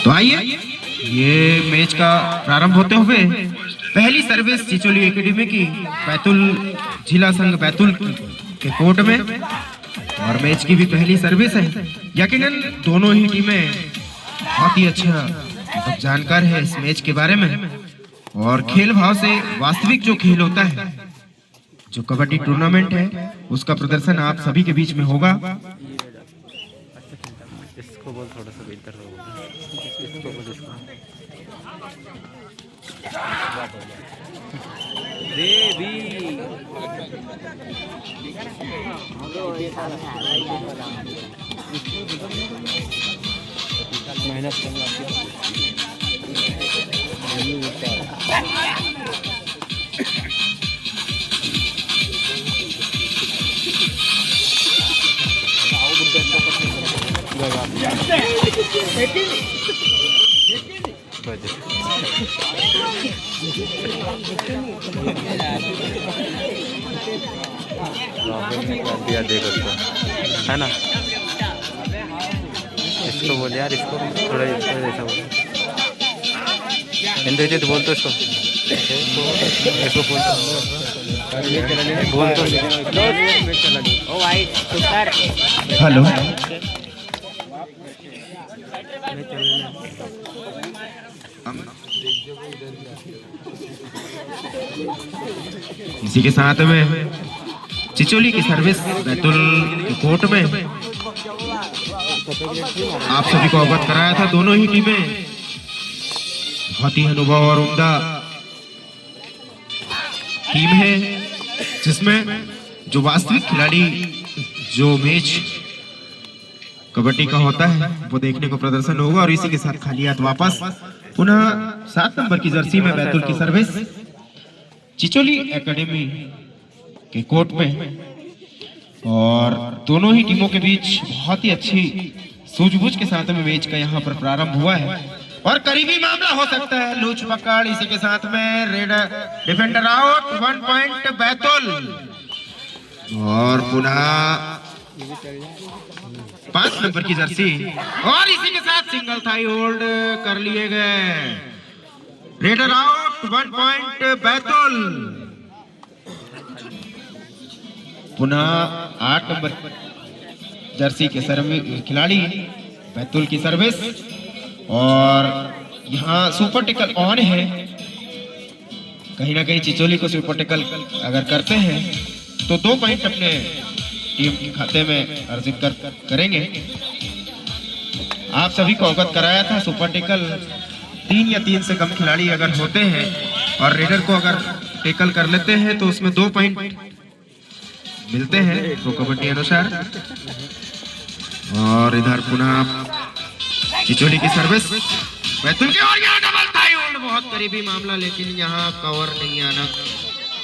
तो आइए ये मैच का प्रारंभ होते हुए पहली सर्विस चिचोली एकेडमी की बैतूल जिला संघ बैतूल के कोर्ट में, और मैच की भी पहली सर्विस है। यकीनन दोनों ही टीमें बहुत ही अच्छा जानकार है इस मैच के बारे में, और खेल भाव से वास्तविक जो खेल होता है, जो कबड्डी टूर्नामेंट है, उसका प्रदर्शन आप सभी के बीच में होगा। इसको बोल थोड़ा सा बेहतर होगा, इसको बोल इसको देवी मेहनत करना दिया देख उसको, है ना। इसको बोल यार, इसको थोड़ा ऐसा बोल, इंद्रजीत बोल तो इसको बोल तो। हेलो, इसी के साथ में चिचोली की सर्विस बैतूल के कोर्ट में आप सभी को अवगत कराया था। दोनों ही टीमें बहुत ही अनुभव और उम्दा टीम है, जिसमें जो वास्तविक खिलाड़ी जो मैच कबड्डी का होता है वो देखने को प्रदर्शन होगा। और इसी के साथ खाली हाथ वापस पुनः 7 नंबर की जर्सी में बैतूल की सर्विस चिचोली एकेडमी के कोर्ट में, और दोनों ही टीमों के बीच बहुत ही अच्छी सूझबूझ के साथ में मैच का यहाँ पर प्रारंभ हुआ है, और करीबी मामला हो सकता है लूच पकड़। इसी के साथ में red defender out, 1 point Betul, और पुनः 5 नंबर की जर्सी, और इसी के साथ सिंगल थाई होल्ड कर लिए गए। Raider out, 1 point Betul. पुनः 8 नंबर जर्सी के खिलाड़ी बैतूल की सर्विस, और यहाँ सुपर टिकल ऑन है। कहीं ना कहीं चिचोली को सुपर टिकल अगर करते हैं तो 2 पॉइंट अपने टीम के खाते में अर्जित करेंगे। आप सभी को अवगत कराया था, सुपर टेकल 3 या 3 से कम खिलाड़ी अगर होते हैं और रेडर को अगर टेकल कर लेते हैं तो उसमें 2 पॉइंट मिलते हैं प्रो कबड्डी अनुसार। और इधर पुनः चिचोली की सर्विस बैतूल की, और यहाँ डबल थाई होल्ड, बहुत करीबी मामला, लेकिन यहाँ कवर नहीं आना।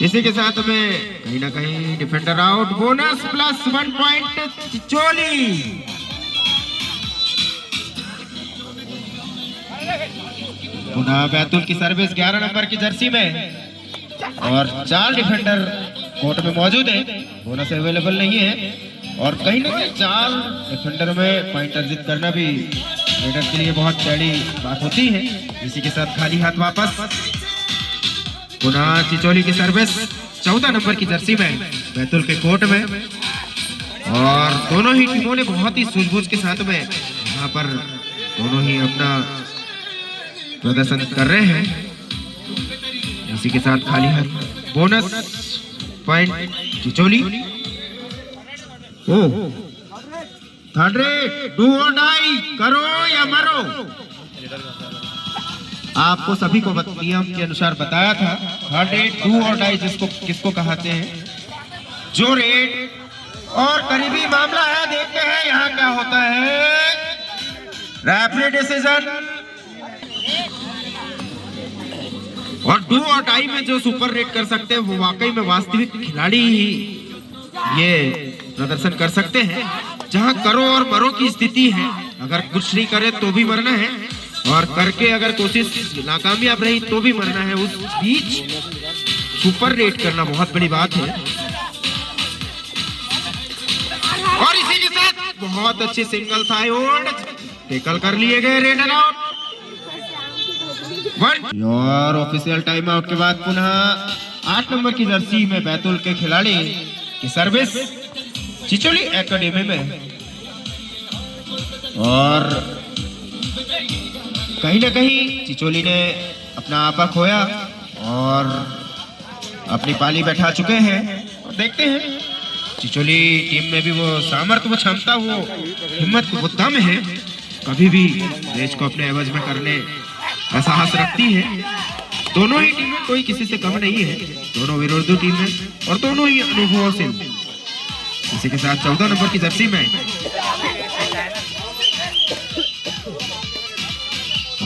इसी के साथ में कहीं ना कहीं defender out, bonus plus 1 point Chicholi. पुनः बैतूल की सर्विस 11 नंबर की जर्सी में, और 4 डिफेंडर कोर्ट में मौजूद है, बोनस अवेलेबल नहीं है, और कहीं ना कहीं 4 डिफेंडर में पॉइंट अर्जित करना भी रेडर के लिए बहुत बड़ी बात होती है। इसी के साथ खाली हाथ वापस। पुनः चिचोली की सर्विस 14 नंबर की जर्सी में बैतूल के कोर्ट में, और दोनों ही टीमों ने बहुत ही सूझबूझ के साथ में यहाँ पर दोनों ही अपना प्रदर्शन कर रहे हैं। इसी के साथ खाली हाथ, bonus point Chicholi. Third rate, do और डाई, करो या मरो। आपको सभी को नियम के अनुसार बताया था, थर्ड रेट, डू और डाई जिसको किसको कहते हैं। जो रेट और करीबी मामला है, देखते हैं यहाँ क्या होता है। रेफरी डिसीजन, और डू और डाई में जो सुपर रेट कर सकते हैं वो वाकई में वास्तविक खिलाड़ी ही ये प्रदर्शन कर सकते हैं। जहां करो और मरो की स्थिति है, अगर कुछ नहीं करे तो भी मरना है, और करके अगर कोशिश नाकामयाब रही तो भी मरना है। उस बीच सुपर रेट करना बहुत बड़ी बात है। और इसी के साथ बहुत अच्छी सिंगल थाई होल्ड, टेकल कर लिए गए, रेडर आउट। और ऑफिशियल टाइम आउट के बाद पुनः 8 नंबर की जर्सी में बैतूल के खिलाड़ी की सर्विस चिचोली एकेडमी में, और कहीं ना कहीं चिचोली ने अपना आपा खोया और अपनी पाली बैठा चुके हैं। और देखते हैं चिचोली टीम में भी वो सामर्थ्य, वो क्षमता, वो हिम्मत, वो दम है, कभी भी मैच को अपने एवज में करने का साहस रखती है। दोनों ही टीमें कोई किसी से कम नहीं है, दोनों विरोधी टीम है और दोनों ही अनुभवों से। इसी के साथ 14 नंबर की जर्सी में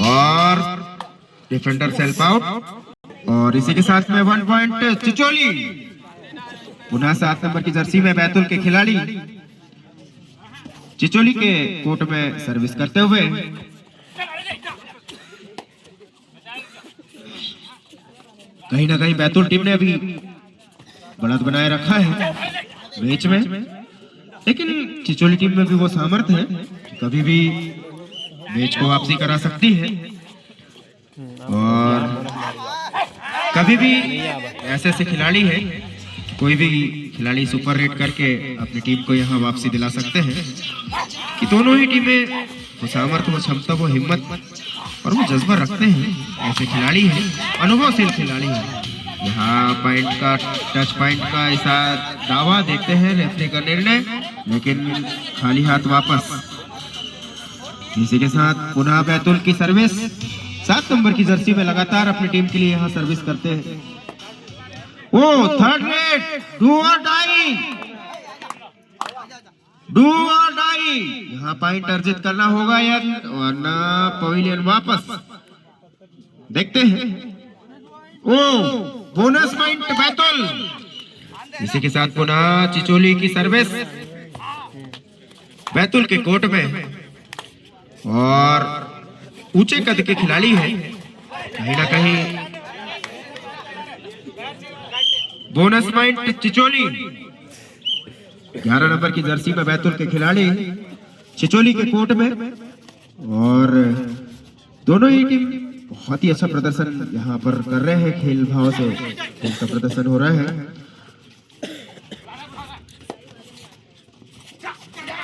और डिफेंडर सेल्फ आउट, और इसी के साथ में 1 पॉइंट चिचोली। पुनः 7 नंबर की जर्सी में बैतूल के खिलाड़ी चिचोली के कोर्ट में सर्विस करते हुए कहीं ना कहीं बैतूल टीम ने अभी बढ़त बनाए रखा है मैच में, लेकिन चिचोली टीम में भी वो सामर्थ्य है कि कभी भी मैच को वापसी करा सकती है। और कभी भी ऐसे ऐसे खिलाड़ी है, कोई भी खिलाड़ी सुपर रेट करके अपनी टीम को यहाँ वापसी दिला सकते हैं कि दोनों ही टीमें वो सामर्थ्य, वो क्षमता, वो हिम्मत और वो जज्बा रखते हैं। ऐसे खिलाड़ी हैं, अनुभवशील खिलाड़ी हैं। यहाँ पॉइंट का, टच पॉइंट का ऐसा दावा देखते हैं रेफरी का निर्णय, लेकिन खाली हाथ वापस। इसी के साथ पुनः बैतूल की सर्विस 7 नंबर की जर्सी में लगातार अपनी टीम के लिए यहाँ सर्विस करते हैं। ओ थर्ड रेट, डू और डाई, डू और डाई, यहाँ पॉइंट अर्जित करना होगा या वरना पवेलियन वापस। देखते हैं, ओ बोनस पॉइंट बैतूल। इसी के साथ पुनः चिचोली की सर्विस बैतूल के कोर्ट में, और ऊंचे कद के खिलाड़ी है, कहीं ना कहीं बोनस पॉइंट चिचोली। 11 नंबर की जर्सी में बैतूल के खिलाड़ी चिचोली के कोर्ट में, और दोनों ही टीम बहुत ही अच्छा प्रदर्शन यहाँ पर कर रहे हैं। खेल भाव से खेल का प्रदर्शन हो रहा है।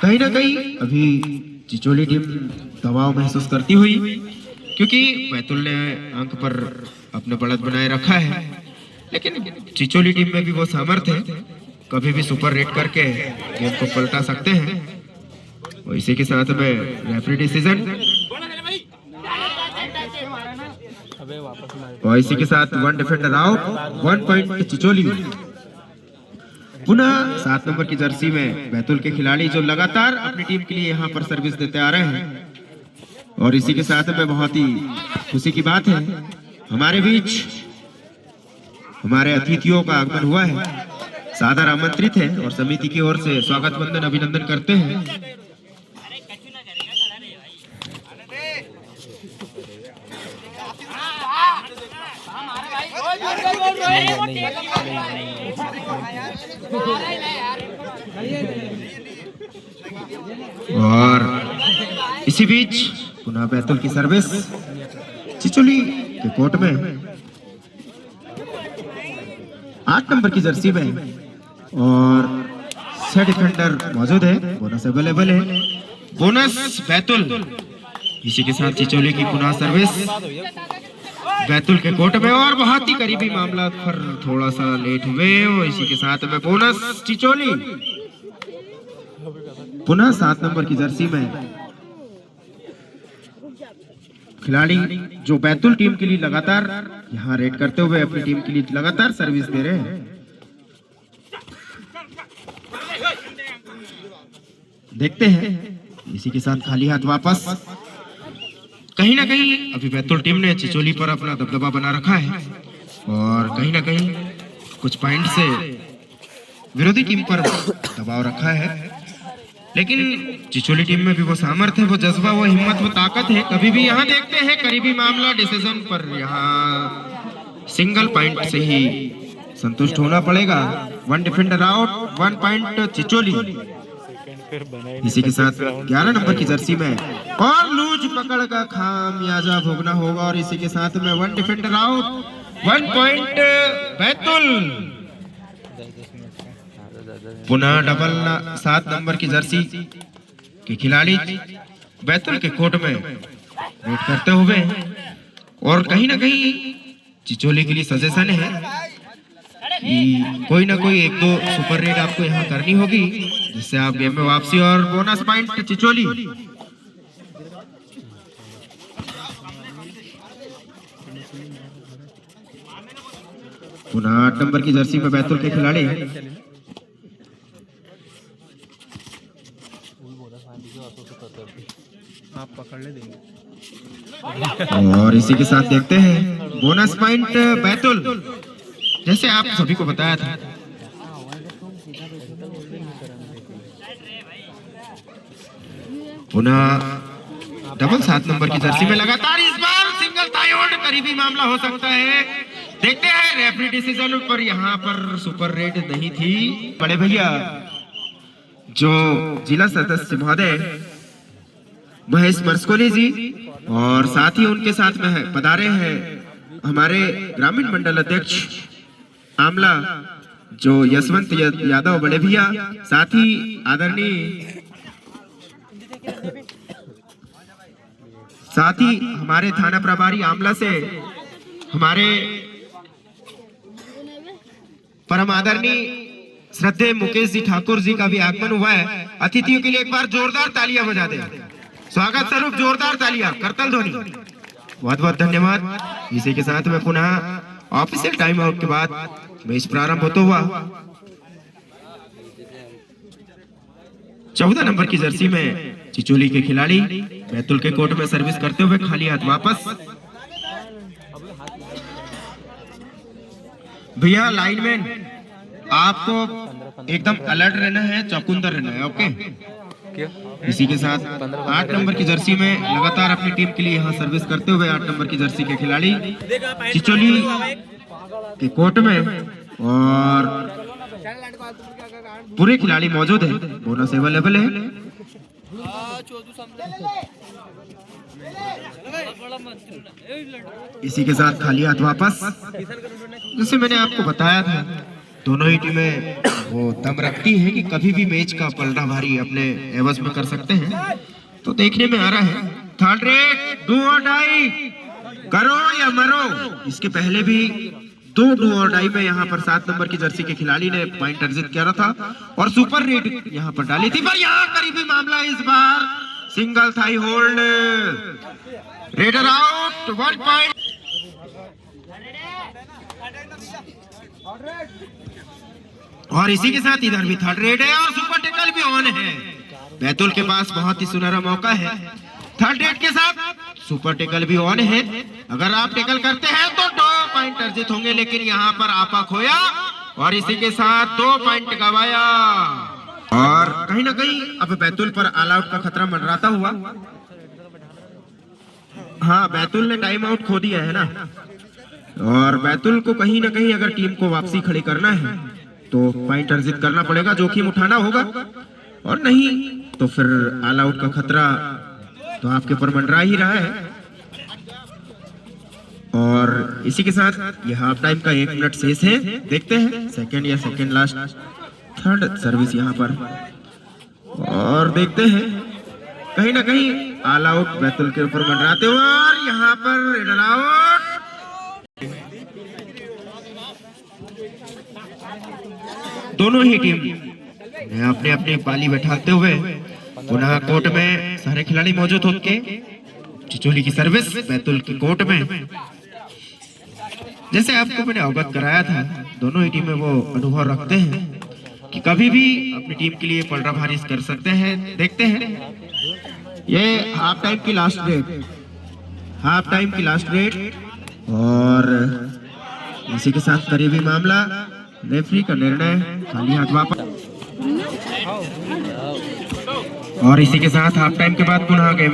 कहीं ना कहीं अभी चिचोली टीम दबाव महसूस करती हुई, क्योंकि बैतूल ने अंक पर अपना बढ़त बनाए रखा है, लेकिन चिचोली टीम में भी वो सामर्थ्य है, कभी भी सुपर रेट करके गेम को पलटा सकते हैं। और इसी के साथ में रेफरी डिसीजन, और इसी के साथ 1 डिफेंडर आउट, 1 पॉइंट चिचोली। पुनः 7 नंबर की जर्सी में बैतूल के खिलाड़ी जो लगातार अपनी टीम के लिए यहाँ पर सर्विस देते आ रहे हैं, और इसी के साथ में बहुत ही खुशी की बात है, हमारे बीच हमारे अतिथियों का आगमन हुआ है, सादर आमंत्रित है और समिति की ओर से स्वागत वंदन अभिनंदन करते हैं। और इसी बीच पुनः बैतूल की सर्विस चिचोली के कोर्ट में 8 नंबर की जर्सी में, और 6 डिफेंडर मौजूद है, बोनस अवेलेबल है, बोनस बैतूल। इसी के साथ चिचोली की पुनः सर्विस बैतूल के कोर्ट में, और बहुत ही करीबी मामला पर थोड़ा सा लेट हुए, और इसी के साथ में बोनस चिचोली। पुनः 7 नंबर की जर्सी में खिलाड़ी जो बैतूल टीम के लिए लगातार यहाँ रेड करते हुए अपनी टीम के लिए लगातार सर्विस दे रहे हैं। देखते हैं, इसी के साथ खाली हाथ वापस। कहीं ना कहीं अभी बैतूल टीम ने चिचोली पर अपना दबदबा बना रखा है, और कहीं ना कहीं कुछ पॉइंट से विरोधी टीम पर दबाव रखा है, लेकिन चिचोली टीम में भी वो सामर्थ्य है, वो जज्बा, वो हिम्मत, वो ताकत है। कभी भी यहाँ देखते हैं करीबी मामला डिसीजन पर, यहाँ सिंगल पॉइंट से ही संतुष्ट होना पड़ेगा। 1 डिफेंडर आउट, 1 पॉइंट चिचोली। फिर बनाए इसी के साथ 11 नंबर की जर्सी में और लूज पकड़ का खामियाजा भोगना होगा। और इसी के साथ में 1 defender out, 1 point Betul. 10 minute का ज़्यादा पुनः डबल 7 नंबर की जर्सी के खिलाड़ी बैतुल के कोर्ट में वेट करते हुए, और कहीं ना कहीं चिचोली के लिए सजेशन है कि कोई ना कोई 1-2 सुपर रेड आपको यहाँ करनी होगी, जिससे आप गेम में वापसी और बोनस पॉइंट चिचोली। पुनः 8 नंबर की जर्सी में बैतुल के खिलाड़ी आप पकड़ ले देंगे। और इसी के साथ देखते हैं बोनस पॉइंट बैतुल, जैसे आप सभी को बताया था। पुनः डबल 7 नंबर की जर्सी में लगातार इस बार सिंगल टाई होल्ड, करीबी मामला हो सकता है। देखते हैं रेफरी डिसीजन पर, यहाँ पर सुपर रेड नहीं थी। बड़े भैया जो जिला सदस्य महोदय महेश मरस्कोली जी, और साथ ही उनके साथ में पधारे हैं हमारे ग्रामीण मंडल अध्यक्ष आमला जो यशवंत यादव बड़े भैया, साथ ही आदरणीय साथ ही हमारे थाना प्रभारी आमला से हमारे परम आदरणीय श्रद्धेय मुकेश जी ठाकुर जी का भी आगमन हुआ है। अतिथियों के लिए एक बार जोरदार तालियां बजा दें, स्वागत स्वरूप जोरदार तालियां, करतल ध्वनि। बहुत बहुत धन्यवाद। इसी के साथ में पुनः ऑफिशियल टाइम आउट के बाद मैच प्रारंभ होता हुआ 14 नंबर की जर्सी में चिचोली के खिलाड़ी बैतुल के कोर्ट में सर्विस करते हुए खाली हाथ वापस। भैया लाइनमैन, आपको एकदम अलर्ट रहना है, चौकुंदर रहना है, ओके। इसी के साथ 8 नंबर की जर्सी में लगातार अपनी टीम के लिए यहाँ सर्विस करते हुए 8 नंबर की जर्सी के खिलाड़ी चिचोली के कोर्ट में, और पूरे खिलाड़ी मौजूद है, बोनस अवेलेबल है। इसी के साथ खाली हाथ वापस। जैसे मैंने आपको बताया था, दोनों ही टीमें वो दम रखती हैं कि कभी भी मैच का पलड़ा भारी अपने एवज में कर सकते हैं, तो देखने में आ रहा है। थर्ड रेट डू और डाई, करो या मरो। इसके पहले भी 2 डू और डाई में यहाँ पर 7 नंबर की जर्सी के खिलाड़ी ने पॉइंट अर्जित किया था और सुपर रेट यहाँ पर डाली थी, पर यहाँ करीबी मामला, इस बार single thigh hold, raider out, 1 point. और इसी के साथ इधर भी थर्ड रेड है और सुपर टेकल भी ऑन है। बैतुल के पास बहुत ही सुनहरा मौका है। थर्ड रेड के साथ सुपर टेकल भी ऑन है। अगर आप टेकल करते हैं तो 2 पॉइंट अर्जित होंगे, लेकिन यहाँ पर आपा खोया और इसी के साथ 2 पॉइंट गवाया। और कहीं ना कहीं अब बैतुल पर ऑल आउट का खतरा मंडराता हुआ। हाँ, बैतुल ने टाइम आउट खो दिया है ना, और बैतुल को कहीं ना कहीं अगर टीम को वापसी खड़ी करना है तो पॉइंट अर्जित करना पड़ेगा, जोखिम उठाना होगा, और नहीं तो फिर ऑल आउट का खतरा तो आपके ऊपर मंडरा ही रहा है। और इसी के साथ ये हाफ टाइम का 1 मिनट शेष है। देखते हैं सेकंड या सेकंड लास्ट थर्ड सर्विस यहाँ पर, और देखते हैं कहीं ना कहीं ऑल आउट बैतुल के ऊपर मंडराते हुए, और यहाँ पर रेड आउट। दोनों ही टीम अपने अपने पाली बैठाते हुए पुनः कोर्ट में सारे खिलाड़ी मौजूद होंगे। चिचोली की सर्विस बैतुल के कोर्ट में, जैसे आपको मैंने अवगत कराया था, दोनों ही टीमें वो अनुभव रखते हैं कि कभी भी अपनी टीम के लिए पलड़ा भारी कर सकते हैं। देखते हैं ये हाफ टाइम की लास्ट रेट, हाफ टाइम की लास्ट रेट, और इसी के साथ करीबी मामला, रेफरी का निर्णय, खाली हाथ वापस। और इसी के साथ हाफ टाइम के बाद पुनः गेम